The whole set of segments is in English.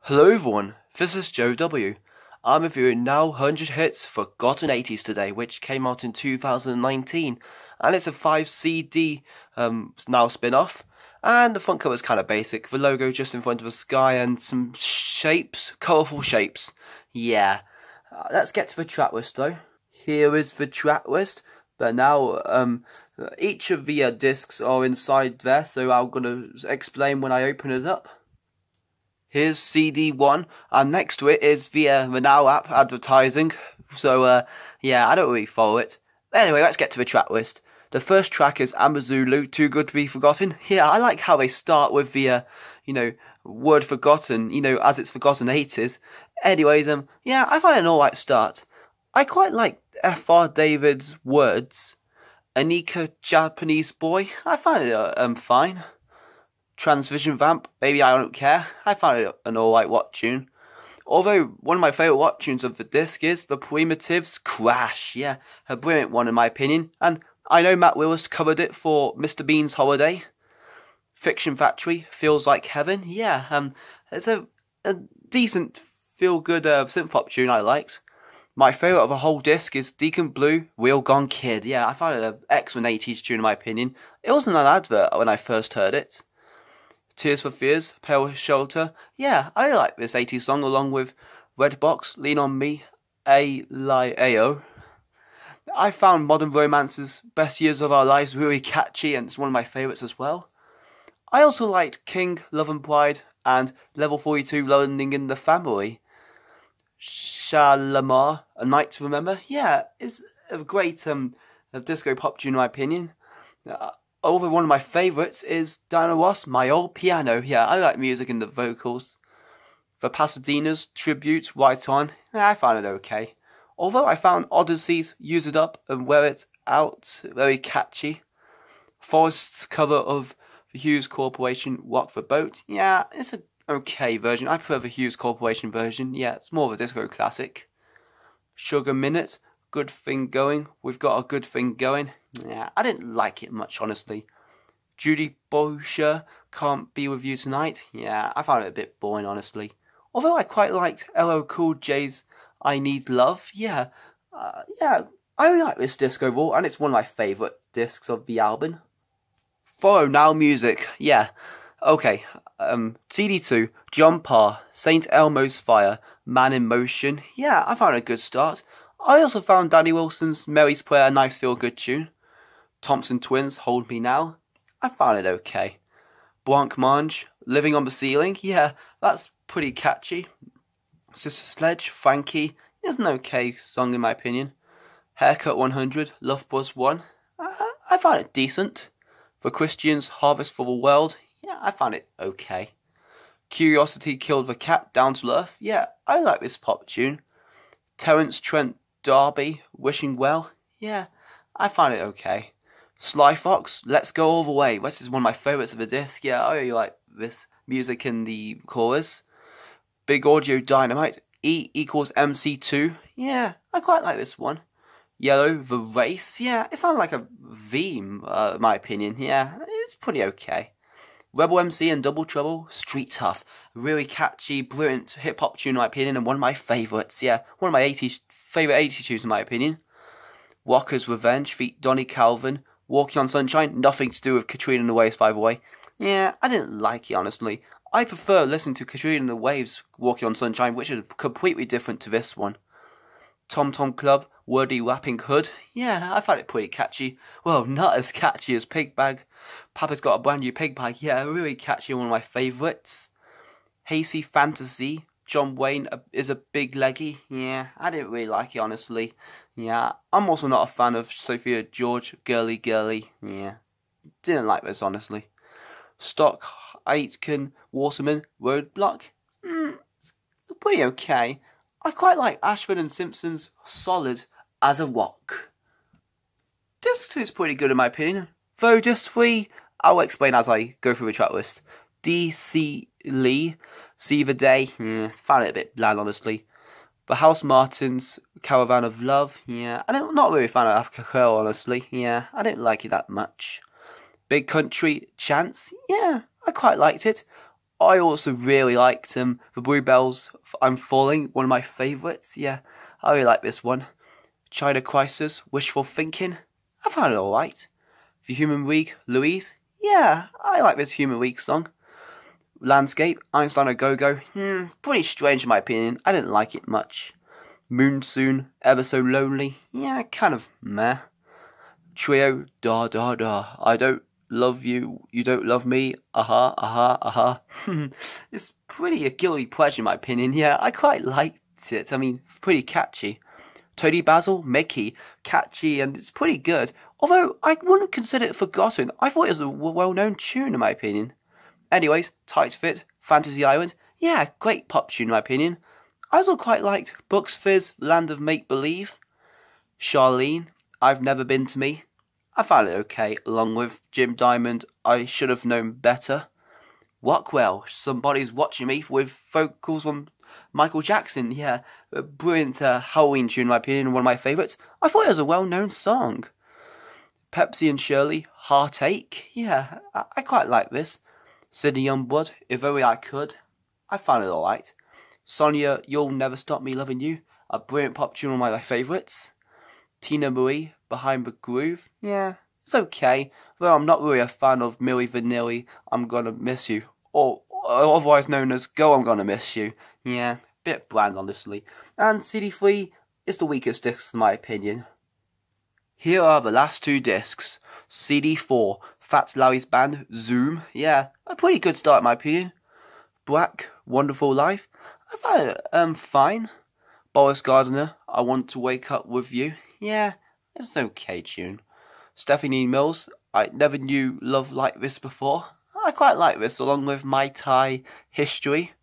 Hello everyone, this is Joe W. I'm reviewing Now 100 Hits Forgotten 80s today, which came out in 2019, and it's a 5 CD Now spin-off, and the front cover is kind of basic, the logo just in front of the sky and some shapes, colourful shapes. Yeah, let's get to the track list though. Here is the track list, but now each of the discs are inside there, so I'm going to explain when I open it up. Here's CD1, and next to it is the Now app advertising, so yeah, I don't really follow it. Anyway, let's get to the track list. The first track is Amazulu, Too Good to Be Forgotten. Yeah, I like how they start with the, word forgotten, as it's forgotten 80s. Anyways, yeah, I find it an alright start. I quite like F.R. David's words. Anika Japanese Boy, I find it fine. Transvision Vamp, Baby I Don't Care, I found it an alright watch tune. Although, one of my favourite watch tunes of the disc is The Primitives' Crash. Yeah, a brilliant one in my opinion, and I know Matt Willis covered it for Mr. Bean's Holiday. Fiction Factory, Feels Like Heaven, yeah, it's a decent, feel-good synth-pop tune I liked. My favourite of the whole disc is Deacon Blue, Real Gone Kid. Yeah, I found it an excellent 80s tune in my opinion. It wasn't an advert when I first heard it. Tears for Fears, Pale Shelter. Yeah, I like this 80s song along with Redbox, Lean On Me, A-Li-A-O. I found Modern Romance's Best Years of Our Lives really catchy, and it's one of my favourites as well. I also liked King, Love and Pride, and Level 42, Learning in the Family. Shalamar, A Night to Remember. Yeah, it's a great disco pop tune in my opinion. Although one of my favourites is Diana Ross, My Old Piano. Yeah, I like music and the vocals. The Pasadena's Tribute, Right On. Yeah, I found it okay. Although I found Odyssey's Use It Up and Wear It Out very catchy. Forrest's cover of the Hughes Corporation, Rock the Boat. Yeah, it's an okay version. I prefer the Hughes Corporation version. Yeah, it's more of a disco classic. Sugar Minute, Good Thing Going. We've Got a Good Thing Going. Yeah, I didn't like it much, honestly. Judy Boucher, Can't Be With You Tonight. Yeah, I found it a bit boring, honestly. Although I quite liked LL Cool J's I Need Love. Yeah, I really like this disc overall, and it's one of my favourite discs of the album. Follow Now Music. Yeah, okay. CD2, John Parr, St. Elmo's Fire, Man in Motion. Yeah, I found it a good start. I also found Danny Wilson's Mary's Prayer a nice feel-good tune. Thompson Twins, Hold Me Now. I found it okay. Blancmange, Living on the Ceiling. Yeah, that's pretty catchy. Sister Sledge, Frankie, is an okay song in my opinion. Haircut 100, Love Buzz 1. I found it decent. The Christians, Harvest for the World. Yeah, I found it okay. Curiosity Killed the Cat, Down to Earth. Yeah, I like this pop tune. Terence Trent D'Arby, Wishing Well. Yeah, I found it okay. Sly Fox, Let's Go All the Way. This is one of my favourites of the disc. Yeah, I really like this music in the chorus. Big Audio Dynamite, E equals MC2. Yeah, I quite like this one. Yellow, The Race. Yeah, it sounds like a theme, in my opinion. Yeah, it's pretty okay. Rebel MC and Double Trouble, Street Tough. Really catchy, brilliant hip-hop tune in my opinion, and one of my favourites. Yeah, one of my favourite 80s tunes in my opinion. Walker's Revenge, feat Donny Calvin. Walking on Sunshine, nothing to do with Katrina and the Waves, by the way. Yeah, I didn't like it, honestly. I prefer listening to Katrina and the Waves, Walking on Sunshine, which is completely different to this one. Tom Tom Club, Wordy Rapping Hood. Yeah, I found it pretty catchy. Well, not as catchy as Pig Bag. Papa's Got a Brand New Pig Bag. Yeah, really catchy, one of my favourites. Hazy Fantasy, John Wayne is a Big Leggy. Yeah, I didn't really like it, honestly. Yeah, I'm also not a fan of Sophia George, Girly Girly. Yeah, didn't like this, honestly. Stock Aitken, Waterman, Roadblock. Pretty okay. I quite like Ashford and Simpson's Solid as a Rock. Disc 2 is pretty good in my opinion. Though Disc 3, I'll explain as I go through the track list. D.C. Lee, See the Day. Yeah, found it a bit bland, honestly. The House Martins, Caravan of Love. Yeah, I'm not really a fan of Africa Curl, honestly. Yeah, I didn't like it that much. Big Country, Chance. Yeah, I quite liked it. I also really liked the Bluebells' I'm Falling, one of my favourites. Yeah, I really like this one. China Crisis, Wishful Thinking, I found it alright. The Human League, Louise, yeah, I like this Human League song. Landscape, Einstein A Go-Go, pretty strange in my opinion, I didn't like it much. Moon Soon, Ever So Lonely, yeah, kind of meh. Trio, Da Da Da, I don't love you, you don't love me, aha, aha, aha. It's pretty a guilty pleasure in my opinion, yeah, I quite liked it, I mean, pretty catchy. Tony Basil, Mickey, catchy, and it's pretty good. Although, I wouldn't consider it forgotten. I thought it was a well-known tune, in my opinion. Anyways, Tight Fit, Fantasy Island. Yeah, great pop tune, in my opinion. I also quite liked Bucks Fizz, Land of Make Believe. Charlene, I've Never Been to Me. I found it okay, along with Jim Diamond, I Should Have Known Better. Rockwell, Somebody's Watching Me, with vocals from Michael Jackson, yeah, a brilliant Halloween tune in my opinion, one of my favourites. I thought it was a well-known song. Pepsi and Shirley, Heartache, yeah, I quite like this. Sydney Youngblood, If Only I Could, I found it alright. Sonia, You'll Never Stop Me Loving You, a brilliant pop tune, one of my favourites. Tina Marie, Behind the Groove, yeah, it's okay, though I'm not really a fan of Milli Vanilli, I'm Gonna Miss You, or otherwise known as Go I'm Gonna Miss You. Yeah, bit bland honestly. And CD3 is the weakest disc in my opinion. Here are the last two discs. CD4, Fats Larry's Band, Zoom. Yeah, a pretty good start in my opinion. Black, Wonderful Life. I found it fine. Boris Gardner, I Want to Wake Up With You. Yeah, it's an okay tune. Stephanie Mills, I Never Knew Love Like This Before. I quite like this, along with My Thai History.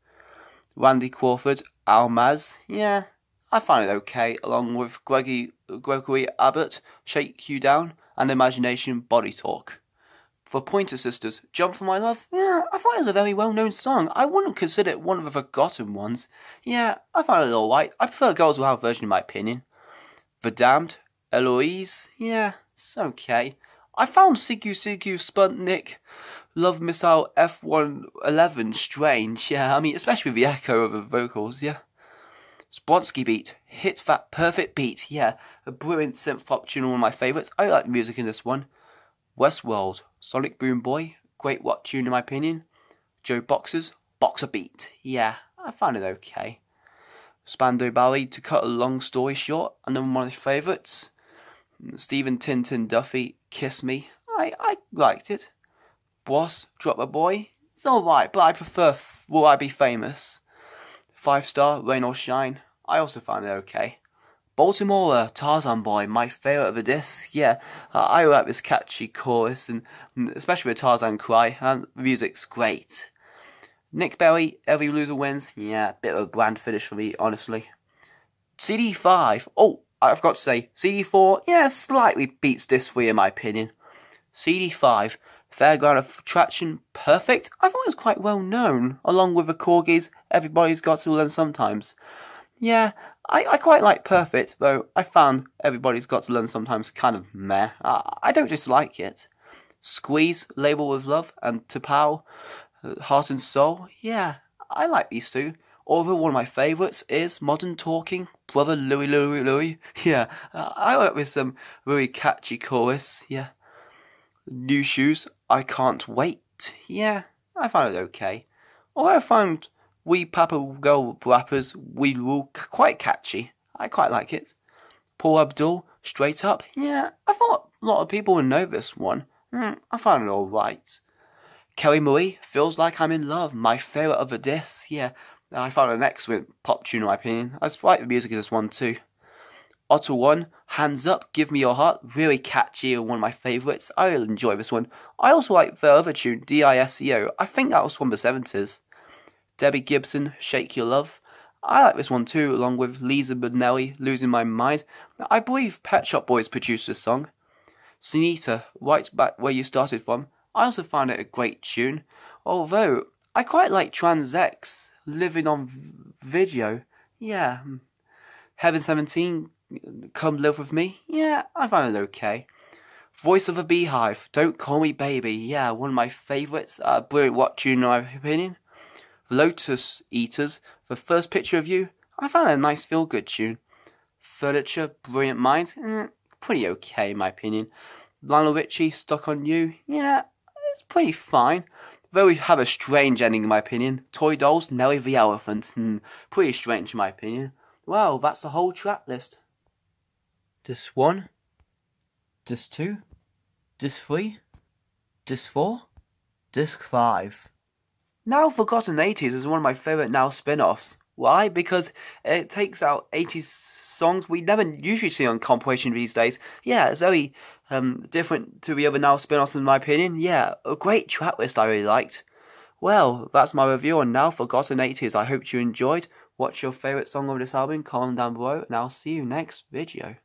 Randy Crawford, Almaz, yeah, I find it okay, along with Gregory Abbott, Shake You Down, and Imagination Body Talk. For Pointer Sisters, Jump For My Love, yeah, I thought it was a very well-known song. I wouldn't consider it one of the forgotten ones. Yeah, I found it alright. I prefer Girls Without version in my opinion. The Damned, Eloise, yeah, it's okay. I found Sigu Sigu Sputnik Love Missile F-111 strange, yeah, I mean, especially with the echo of the vocals, yeah. Spronsky Beat, Hit That Perfect Beat, yeah, a brilliant synth pop tune, one of my favourites. I like the music in this one. Westworld, Sonic Boom Boy, great rock tune in my opinion. Joe Boxer's Boxer Beat, yeah, I found it okay. Spandau Ballet, To Cut a Long Story Short, another one of my favourites. Stephen Tintin Duffy, Kiss Me, I liked it. Boss, Drop a Boy, it's alright, but I prefer Will I Be Famous. 5 Star, Rain or Shine, I also found it okay. Baltimore, Tarzan Boy, my favourite of the disc, yeah, I like this catchy chorus, and especially the Tarzan cry, and the music's great. Nick Berry, Every Loser Wins, yeah, bit of a bland finish for me, honestly. CD5, oh, I forgot to say, CD4, yeah, slightly beats disc 3 in my opinion. CD5, Fairground Attraction, Perfect, I thought it was quite well known, along with the Corgis, Everybody's Got to Learn Sometimes. Yeah, I quite like Perfect, though I found Everybody's Got to Learn Sometimes kind of meh. I don't dislike it. Squeeze, Label with Love, and Tapao, Heart and Soul, yeah, I like these two. Although one of my favourites is Modern Talking, Brother Louie Louie Louie, yeah, I like with some really catchy chorus, yeah. New Shoes, I Can't Wait, yeah, I found it okay. Although I found We Papa Girl Rappers, We Rule quite catchy, I quite like it. Paul Abdul, Straight Up, yeah, I thought a lot of people would know this one, I found it alright. Kelly Marie, Feels Like I'm in Love, my favourite of the discs, yeah, I found an excellent pop tune in my opinion, I just like the music in this one too. Otter One, Hands Up, Give Me Your Heart, really catchy and one of my favourites. I really enjoy this one. I also like the other tune, DISCO. I think that was from the 70s. Debbie Gibson, Shake Your Love. I like this one too, along with Lisa Minnelli, Losing My Mind. I believe Pet Shop Boys produced this song. Sunita, Right Back Where You Started From. I also found it a great tune. Although, I quite like Trans X, Living on Video. Yeah. Heaven 17, Come Live With Me, yeah, I found it okay. Voice of a Beehive, Don't Call Me Baby, yeah, one of my favourites, brilliant rock tune in my opinion. Lotus Eaters, The First Picture of You, I found it a nice feel-good tune. Furniture, Brilliant Mind, pretty okay in my opinion. Lionel Richie, Stuck on You, yeah, it's pretty fine. Though we have a strange ending in my opinion. Toy Dolls, Nelly the Elephant, pretty strange in my opinion. Well, that's the whole track list. Disc 1, Disc 2, Disc 3, Disc 4, Disc 5. Now Forgotten 80s is one of my favourite Now spin-offs. Why? Because it takes out 80s songs we never usually see on compilation these days. Yeah, it's very different to the other Now spin-offs in my opinion. Yeah, a great track list I really liked. Well, that's my review on Now Forgotten 80s. I hope you enjoyed. What's your favourite song of this album? Comment down below and I'll see you next video.